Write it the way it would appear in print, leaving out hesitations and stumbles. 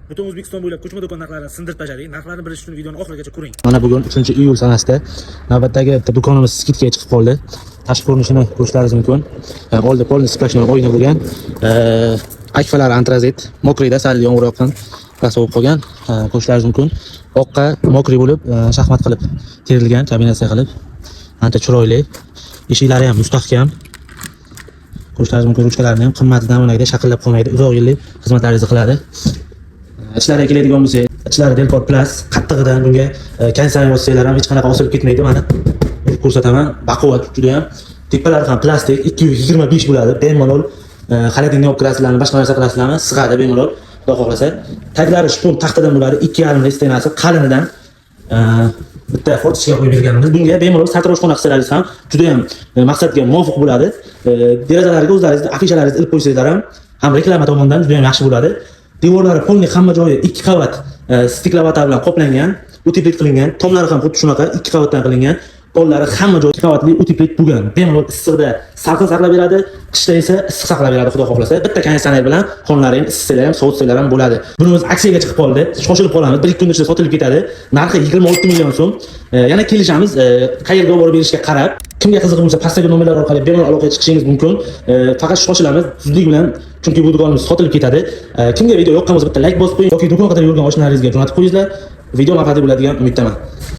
Butun O'zbekiston bo'ylab ko'chma do'kon narxlarini sindirib bajaring. Narxlarni bilish uchun videoni oxirigacha ko'ring. Mana bugun 3-iyul sanasida navbatdagi bitta do'konimiz skidga chiqib qoldi. Tashqi ko'rinishini ko'rishlaringiz mumkin. Oldida polni splashlar o'yna bo'lgan. Akfalar antrazit, mokrida sal yomg'ir yoqqan, va sovib qolgan. Ko'rishlaringiz mumkin. Oqqa mokri bo'lib, shaxmat qilib terilgan, kabinatsiya qilib. Ancha chiroyli. Eshiklari ham mustahkam. Ko'rishlaringiz mumkin, ruchkalari ham qimmat namunada shaqillab qolmaydi. Uzoq yillik xizmatlaringizni qiladi. Ichlariga keladigan bo'lsak, ichlari Delport Plus qattig'idan bunga konsani yotsanglar ham hech qanaqa osilib ketmaydi. Mana ko'rsataman. Baquvvat juda ham. Tepalari ham plastik, 225 bo'ladi. Bemalol xaladinni olib kirasizlarmi, boshqa narsa qilasizlarmi, sig'adi bemalol. Xudo xohlasa. Taglari shpon taxtadan bo'ladi, 2,5 restenasi qalinidan bitta fortichga qo'yib berganmiz. Bunga bemalol sartaroshxona qilsangiz ham juda ham maqsadga muvofiq bo'ladi. Derazalariga o'zlaringizni afishalaringizni ilib qo'ysanglar ham reklama tomonidan juda ham yaxshi bo'ladi. Devorlari polni hamma joyi 2 qavat stiklavata bilan qoplangan, uteplik qilingan. Tomlari ham xuddi shunaqa 2 qavatdan qilingan. Pollari hamma joyi 2 qavatli uteplik bo'lgan. Bemalol issiqda salqin saqlab beradi, qishda esa issiq saqlab beradi, xudo xohlasa. Bitta konditsioner bilan xonalaring issitsalar ham, sovutsalar ham bo'ladi. Bunimiz aksiyaga chiqib qoldi. Shoshilib qolamiz. 1-2 kun ichida sotilib ketadi. Narxi 26 million so'm. Yana kelishamiz. Qayerga olib berishga qarab. Kimga qiziq bo'lsa, pastdagi nomerlar orqali bemalol aloqaga chiqishingiz mumkin. Faqat shoshilamiz zudlik bilan, chunki bu do'konimiz sotilib ketadi. Kimga video yoqqan bo'lsa, bitta like bosib qo'ying yoki do'kon qator yurgan oshnalaringizga jo'natib qo'yinglar. Video manfaatli bo'ladigan umiddaman.